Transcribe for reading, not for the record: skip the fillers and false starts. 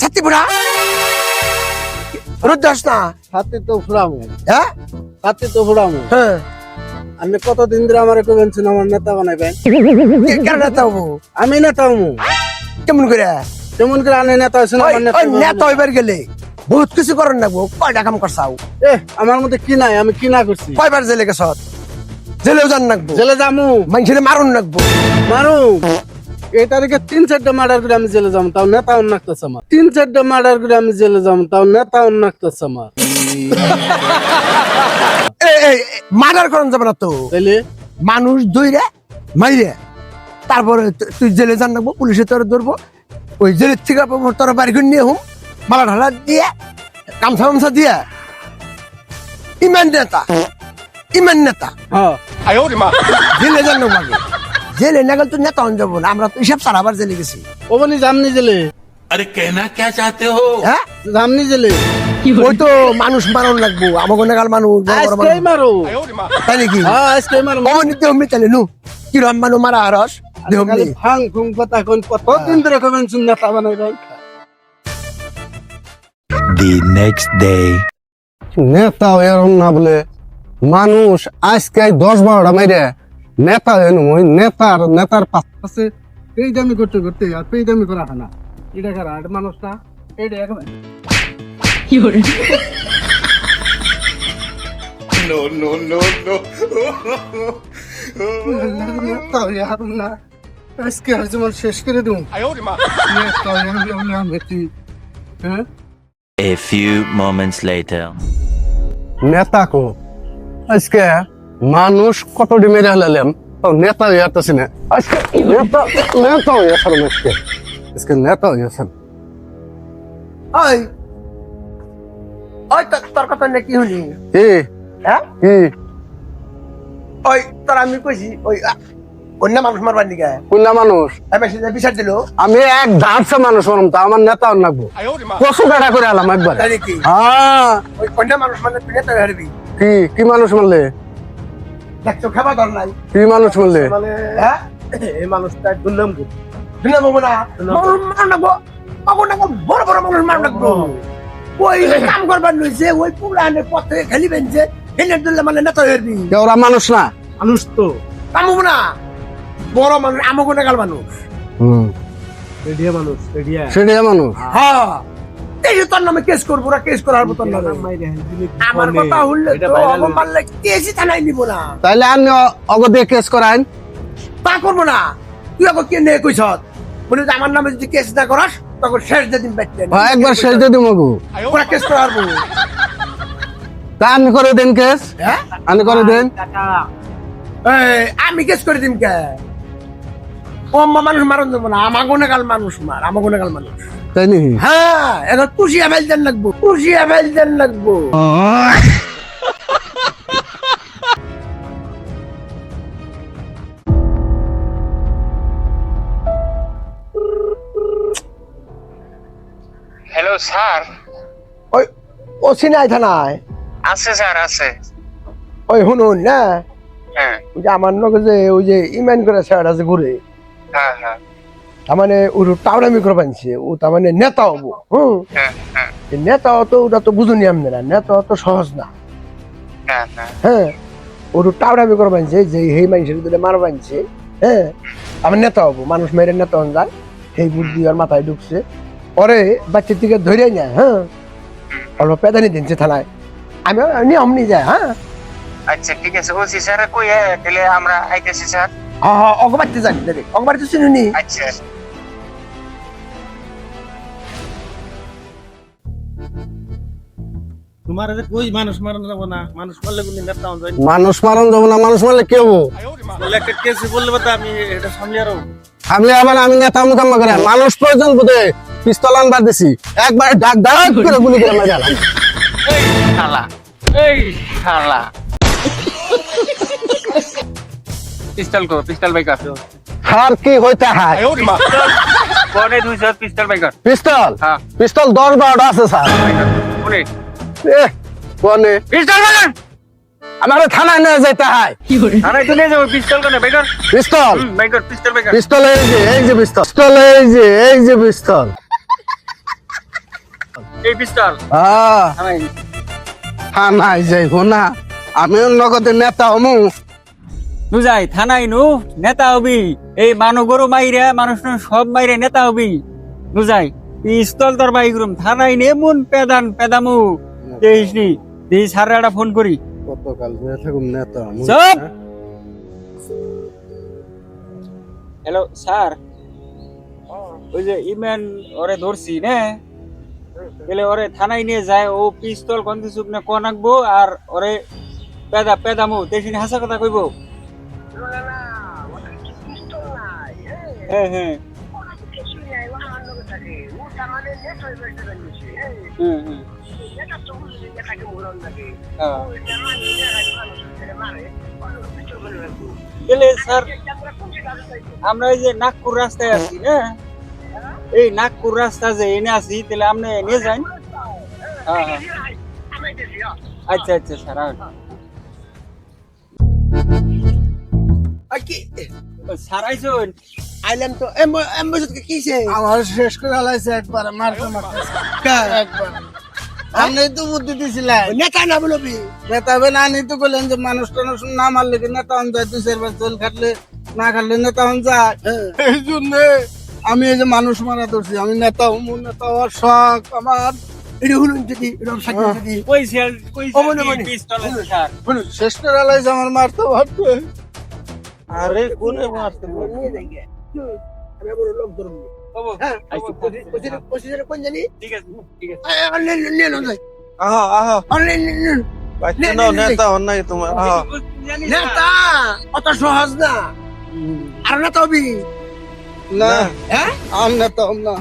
ছাত্রী বুড়া রোদ যাস না। ছাতি তো ফুরামু, হ্যাঁ ছাতি তো ফুরামু। হ্যাঁ আপনি কতদিন ধরে আমার কইবেন আমার নেতা বানাইবেন? কেন নেতা হবো? আমি নেতা হমু। কেমন করে? কেমন করে আনে নেতা হইছেন আমার নেতা? নেতা হইবার গেলে বহুত কিছু করেন লাগবো। কয়টা কাম করছাও? আমার মধ্যে কি নাই? আমি কি না করছি? কয়বার জেলে গেছ? জেলেও যান লাগবো, জেলে যামু, মানুষের মারুন লাগবো। মারু। এই তারিখে 3-4টা মার্ডার করে আমি জেলে যাবো, তাও নেতা উন্নাক্তছে আমার। 3-4টা মার্ডার করে আমি জেলে যাবো, তাও নেতা উন্নাক্তছে আমার। মার্ডার করেন যাবে না তো, তাইলে মানুষ দইরে মাইরে তারপরে তুই জেলে যান লাগবো, পুলিশে তোর ধরবো। ওই জেলের থেকে তোর বাড়ি করে নিয়ে হুম মালা ঢালা দিয়ে গামছা গামছা দিয়ে ইমান নেতা, ইমান নেতা। হ্যাঁ, জেলে যান লাগবো আগে। জেলে না গেলে তো নেতা হন যাবো না। আমরা তো হিসাব ছাড়া আবার জেলে গেছি। ওবনি জামনি জেলে। अरे कहना क्या चाहते हो? হ্যাঁ জামনি জেলে। ওই তো মানুষ মারণ লাগবো, আমাকে নাগাল মানুষ বড় বড় আজকেই মানুষ। মারো। তাই নাকি? হ্যাঁ, আজকেই মারো। অমনি দেহমনি তাহলে নু কিরম মানুষ মারা আরস দেহমনি। খালি ফাং ফুং কথা কোন কতদিন ধরে কইবেন নেতা বানাইবেন? The next day. নেতা এরম না বলে মানুষ আজকে 10-12টা মাইরে নেতা এনো ওই নেতার পাশে এই দামি করতে করতে আর এই দামি করা হয় না। এটা কারা? এটা মানুষ না, এটা একবার No, no, no, no. নেতা এরম না। আজকে আর যেমন শেষ করে দিন। নেতা এরম না বেটি। হ্যাঁ, A few moments later. নেতা কো আজকে মানুষ কত মেরে হলাম, তো নেতা হইয়াতেছি না। আজকে নেতা হইয়াছেন, আজকে নেতা হইয়াছেন। ওই ওই তোর কথা নাকি শুনি? কি হ্যাঁ কি ওই তোর আমি কইছি ওই অন্য মানুষ মারবার নিকে কোনটা মানুষ? বিচার দিল। আমি এক ধারছে মানুষ মারম, তা আমার নেতা লাগবো। কসু কাটা করে আলাম একবার। তাই নাকি? হ্যাঁ, ওই অন্য মানুষ মারলে তুই নেতা হারবি। কি কি মানুষ মারলে? দেখছো খাবার দর নাই। কি মানুষ মারলে? হ্যাঁ এই মানুষটা দুর্নাম দুনিয়া বলবো না, মানুষ মারুন লাগবো। কখন না বড় বড় মানুষ মারুন লাগবো। ওই কাম করবার লইছে, ওই পুরানের পথে খেলি বেনছে, এনে দিলে মানে নেতা হারবি। ওরা মানুষ না, মানুষ তো কাম হবো না, বড় মানুষ আমাকে নাগাল মানুষ। রেডিয়া মানুষ, রেডিয়া মানুষ। হ্যাঁ এই যে তোর নামে কেস করবো না, কেস করার তোর নামে। আমার কথা হলে তো অপমান লাগে কেসই থানায় নিব না। তাইলে আপনি অগদে কেস করান। তা করবো না। তুই আবার কে নিয়ে কইস বলে যে আমার নামে যদি কেস না করাস তখন শেষ যেদিন বেচতেন একবার শেষ দিয়ে দিব গো। ওরা কেস করাবো। তা আপনি করে দেন কেস, হ্যাঁ আপনি করে দেন। এই, আমি কেস করে দিম কে? ও মানুষ মারন দেবো না, আমার গুণাগাল মানুষ মার, আমার গুণাগাল মানুষ। তাই নি? হ্যাঁ এখন পুষিয়া ফেলতেন লাগবো, পুষিয়া ফেলতেন লাগবো। Hello sir. ওই ও সিনাই থানায় আছে স্যার, আছে। ওই শুনুন না, হ্যাঁ ওই যে আমার নগে যে ওই যে ইমান করে স্যার আছে ঘুরে, হ্যাঁ হ্যাঁ তার মানে ওর টাউরামি করে বানছে, ও তার মানে নেতা হবো। হ্যাঁ হ্যাঁ নেতা অত ওটা তো বুঝুনি আপনারা, নেতা অত সহজ না। হ্যাঁ হ্যাঁ হ্যাঁ ওর টাউরামি করে বানছে যে সেই মানুষের দিলে মার বানছে। হ্যাঁ আমার নেতা হবো, মানুষ মেরে নেতা হন যায়, সেই বুদ্ধি ওর মাথায় ঢুকছে। পরে বাচ্চার দিকে ধরে না, হ্যাঁ অল্প পেদানি দিনছে থানায়, আমি নিয়ম নিয়ে যায়। হ্যাঁ আচ্ছা ঠিক আছে, ওসি স্যার কই তাহলে আমরা আইতেছি স্যার। হ্যাঁ হ্যাঁ অগবাড়িতে যান, অগবাড়িতে শুনুনি। আচ্ছা তোমার কই মানুষ মারানো যাবো না, মানুষ মারলে কোনো নেতা হন যায়। মানুষ মারন যাবো না, মানুষ মারলে কি হবো? বলে একটা কেস বললে তো আমি এটা সামনে আরো আমি আবার আমি নেতা মুকাম্মা করে মানুষ প্রয়োজন বোধে পিস্তল আনবার দিছি, একবার ডাক ডাক করে গুলি করে মারা গেলাম। এই শালা, এই শালা। পিস্তল কো, পিস্তল বাইক আছে। আর কি হইতে হয়? কোনে 200 পিস্তল বাইক। পিস্তল, হ্যাঁ পিস্তল 10-12টা আছে স্যার। কোনে কোনে পিস্তল বাইক। আমার থানায় নিয়ে যাইতে হয় আরে তুই নিয়ে যাবো পিস্তল কেন বেকার পিস্তল বেকার পিস্তল বেকার পিস্তল এই যে পিস্তল পিস্তল এই যে পিস্তল এই পিস্তল থানায় যাইব না আমি নগদের নেতা হমু নু যাই থানায় নু নেতা হবি এই মানুষ মাইরে মানুষ সব মাইরে নেতা হবি নু যাই পিস্তল তোর বাইক রুম থানায় নে মুন পেদামু দেখিস নি দেহি সারা ফোন করি কতকাল থাকুম নেতা হমু চুপ হ্যালো স্যার ওই যে ইমেন ওরে ধরছি না গেলে ওরে থানায় নিয়ে যায় ও পিস্তল কন্তি চুপ না কোন আঁকবো আর ওরে পেদামু দেখিস নি হাসা কথা কইব হ্যাঁ হ্যাঁ স্যার আমরা এই যে নাগপুর রাস্তায় আছি না এই নাগপুর রাস্তা যে এনে আছি তাহলে আপনি নিয়ে যান আচ্ছা আচ্ছা স্যার স্যার আইসুন আইলাম তো এমবজত কিছে আমার শেষ করে হালাইছে একবার মারতে একবার আপনি তো বুদ্ধি দিছিলেন নেতা না বলবি নেতা হবে না তো বললেন যে মানুষ টানুষ না মারলে কি নেতা হন যায় 2-4 জল খাটলে না খাটলে নেতা হন যায় এই জন্য আমি এই যে মানুষ মারা ধরছি আমি নেতা হওয়ার শখ আমার এটা হলুন যদি এরকম সাথে যদি পিস্তল আছে স্যার শেষ করে হালাইছে আমার মারতে ভাবতে আরে কোনে মারতে নিয়ে যাই গে আমি বড় লোক ধরব হ্যাঁ পজিশন কোন জানি ঠিক আছে ঠিক আছে নিয়ে নাও যাই আহা অনলাইন বাচ্চা নাও নেতা হন নাই তোমার আহা নেতা অত সহজ না আর নেতা হবি না হ্যাঁ আমি নেতা হম না